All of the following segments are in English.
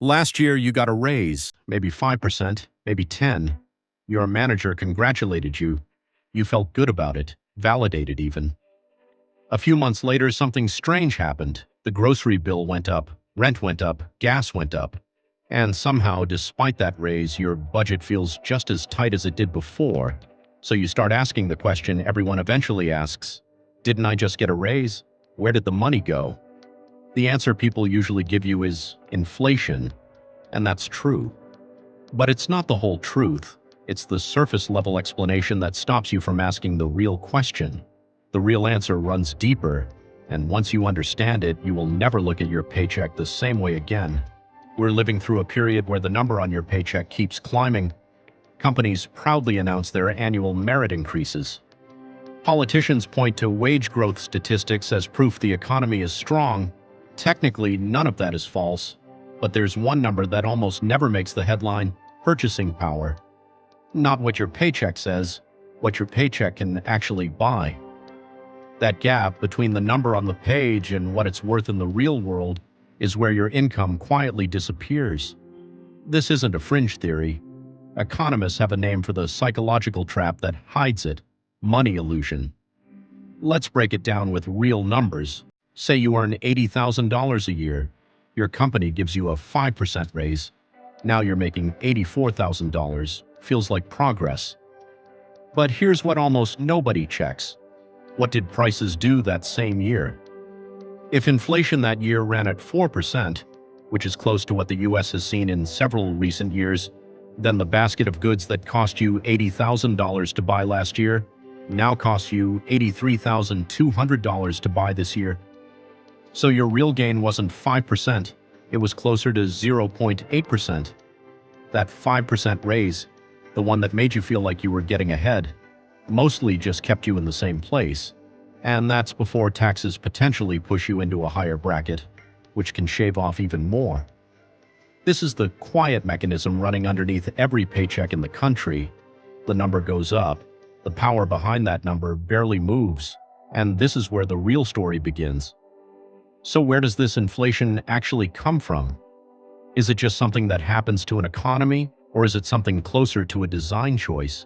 Last year, you got a raise, maybe 5%, maybe 10. Your manager congratulated you. You felt good about it, validated even. A few months later, something strange happened. The grocery bill went up, rent went up, gas went up. And somehow, despite that raise, your budget feels just as tight as it did before. So you start asking the question everyone eventually asks, didn't I just get a raise? Where did the money go? The answer people usually give you is inflation, and that's true. But it's not the whole truth. It's the surface-level explanation that stops you from asking the real question. The real answer runs deeper, and once you understand it, you will never look at your paycheck the same way again. We're living through a period where the number on your paycheck keeps climbing. Companies proudly announce their annual merit increases. Politicians point to wage growth statistics as proof the economy is strong. Technically, none of that is false, but there's one number that almost never makes the headline: purchasing power. Not what your paycheck says, what your paycheck can actually buy. That gap between the number on the page and what it's worth in the real world is where your income quietly disappears. This isn't a fringe theory. Economists have a name for the psychological trap that hides it: money illusion. Let's break it down with real numbers. Say you earn $80,000 a year. Your company gives you a 5% raise. Now you're making $84,000. Feels like progress. But here's what almost nobody checks. What did prices do that same year? If inflation that year ran at 4%, which is close to what the US has seen in several recent years, then the basket of goods that cost you $80,000 to buy last year now costs you $83,200 to buy this year. So your real gain wasn't 5%, it was closer to 0.8%. That 5% raise, the one that made you feel like you were getting ahead, mostly just kept you in the same place. And that's before taxes potentially push you into a higher bracket, which can shave off even more. This is the quiet mechanism running underneath every paycheck in the country. The number goes up, the power behind that number barely moves, and this is where the real story begins. So where does this inflation actually come from? Is it just something that happens to an economy, or is it something closer to a design choice?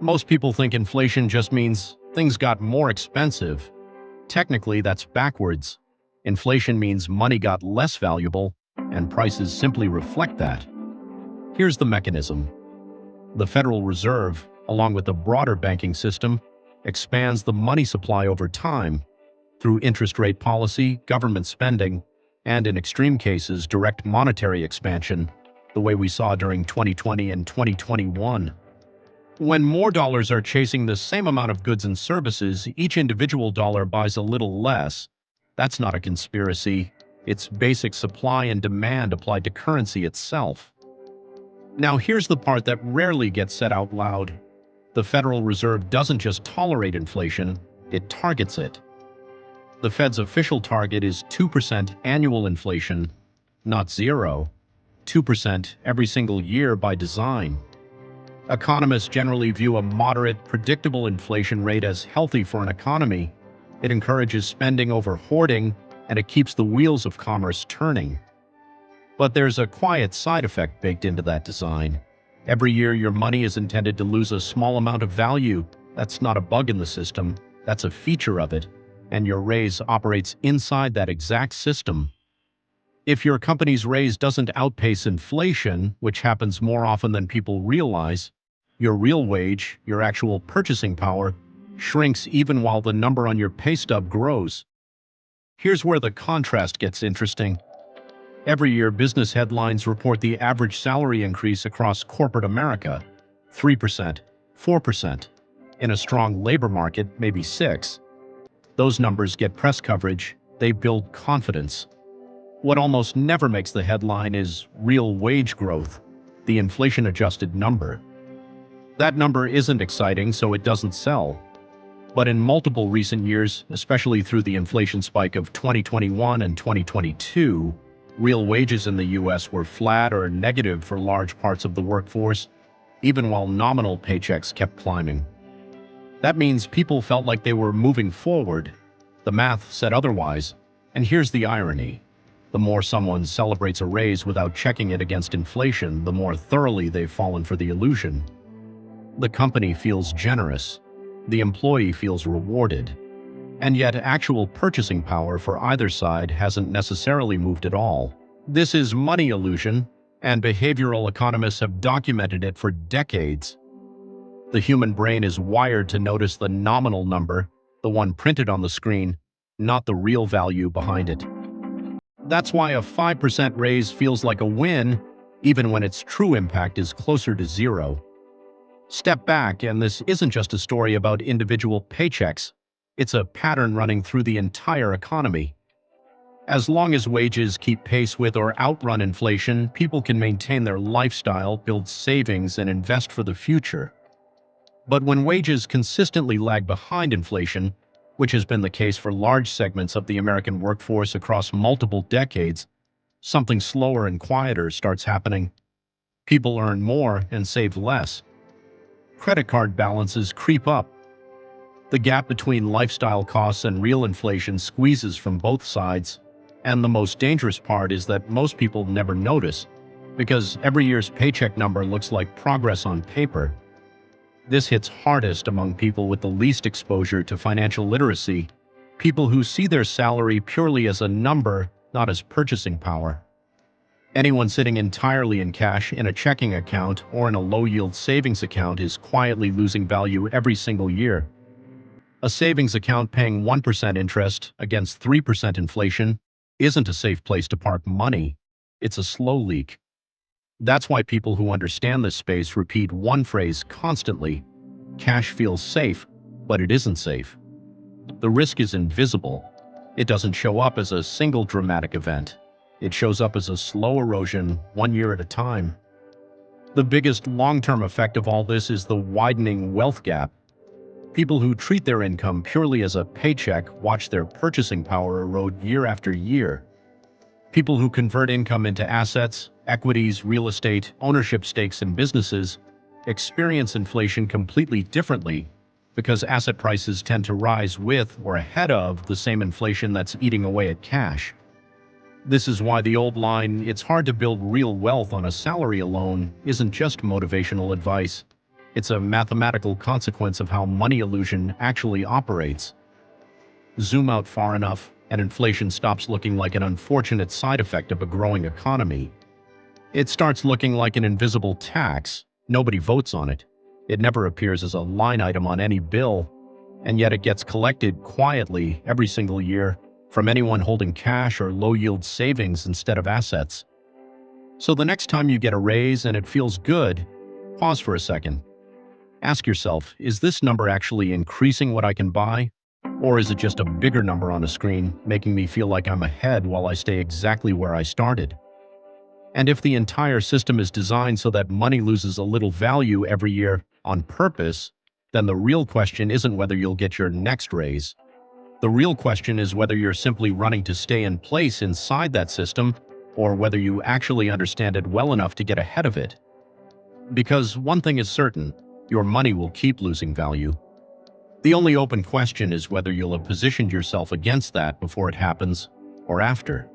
Most people think inflation just means things got more expensive. Technically, that's backwards. Inflation means money got less valuable, and prices simply reflect that. Here's the mechanism. The Federal Reserve, along with the broader banking system, expands the money supply over time through interest rate policy, government spending, and in extreme cases, direct monetary expansion, the way we saw during 2020 and 2021. When more dollars are chasing the same amount of goods and services, each individual dollar buys a little less. That's not a conspiracy. It's basic supply and demand applied to currency itself. Now here's the part that rarely gets said out loud. The Federal Reserve doesn't just tolerate inflation, it targets it. The Fed's official target is 2% annual inflation, not zero. 2% every single year by design. Economists generally view a moderate, predictable inflation rate as healthy for an economy. It encourages spending over hoarding, and it keeps the wheels of commerce turning. But there's a quiet side effect baked into that design. Every year your money is intended to lose a small amount of value. That's not a bug in the system, that's a feature of it. And your raise operates inside that exact system. If your company's raise doesn't outpace inflation, which happens more often than people realize, your real wage, your actual purchasing power, shrinks even while the number on your pay stub grows. Here's where the contrast gets interesting. Every year, business headlines report the average salary increase across corporate America: 3%, 4%. In a strong labor market, maybe 6%. Those numbers get press coverage, they build confidence. What almost never makes the headline is real wage growth, the inflation-adjusted number. That number isn't exciting, so it doesn't sell. But in multiple recent years, especially through the inflation spike of 2021 and 2022, real wages in the US were flat or negative for large parts of the workforce, even while nominal paychecks kept climbing. That means people felt like they were moving forward. The math said otherwise, and here's the irony. The more someone celebrates a raise without checking it against inflation, the more thoroughly they've fallen for the illusion. The company feels generous. The employee feels rewarded. And yet actual purchasing power for either side hasn't necessarily moved at all. This is money illusion, and behavioral economists have documented it for decades. The human brain is wired to notice the nominal number, the one printed on the screen, not the real value behind it. That's why a 5% raise feels like a win, even when its true impact is closer to zero. Step back, and this isn't just a story about individual paychecks. It's a pattern running through the entire economy. As long as wages keep pace with or outrun inflation, people can maintain their lifestyle, build savings, and invest for the future. But when wages consistently lag behind inflation, which has been the case for large segments of the American workforce across multiple decades, something slower and quieter starts happening. People earn more and save less. Credit card balances creep up. The gap between lifestyle costs and real inflation squeezes from both sides. And the most dangerous part is that most people never notice, because every year's paycheck number looks like progress on paper. This hits hardest among people with the least exposure to financial literacy, people who see their salary purely as a number, not as purchasing power. Anyone sitting entirely in cash in a checking account or in a low-yield savings account is quietly losing value every single year. A savings account paying 1% interest against 3% inflation isn't a safe place to park money. It's a slow leak. That's why people who understand this space repeat one phrase constantly: cash feels safe, but it isn't safe. The risk is invisible. It doesn't show up as a single dramatic event. It shows up as a slow erosion, 1 year at a time. The biggest long-term effect of all this is the widening wealth gap. People who treat their income purely as a paycheck watch their purchasing power erode year after year. People who convert income into assets, equities, real estate, ownership stakes in businesses experience inflation completely differently, because asset prices tend to rise with or ahead of the same inflation that's eating away at cash. This is why the old line, "It's hard to build real wealth on a salary alone," isn't just motivational advice. It's a mathematical consequence of how money illusion actually operates. Zoom out far enough, and inflation stops looking like an unfortunate side effect of a growing economy. It starts looking like an invisible tax. Nobody votes on it. It never appears as a line item on any bill, and yet it gets collected quietly every single year from anyone holding cash or low-yield savings instead of assets. So the next time you get a raise and it feels good, pause for a second. Ask yourself, is this number actually increasing what I can buy? Or is it just a bigger number on a screen, making me feel like I'm ahead while I stay exactly where I started? And if the entire system is designed so that money loses a little value every year on purpose, then the real question isn't whether you'll get your next raise. The real question is whether you're simply running to stay in place inside that system, or whether you actually understand it well enough to get ahead of it. Because one thing is certain, your money will keep losing value. The only open question is whether you'll have positioned yourself against that before it happens or after.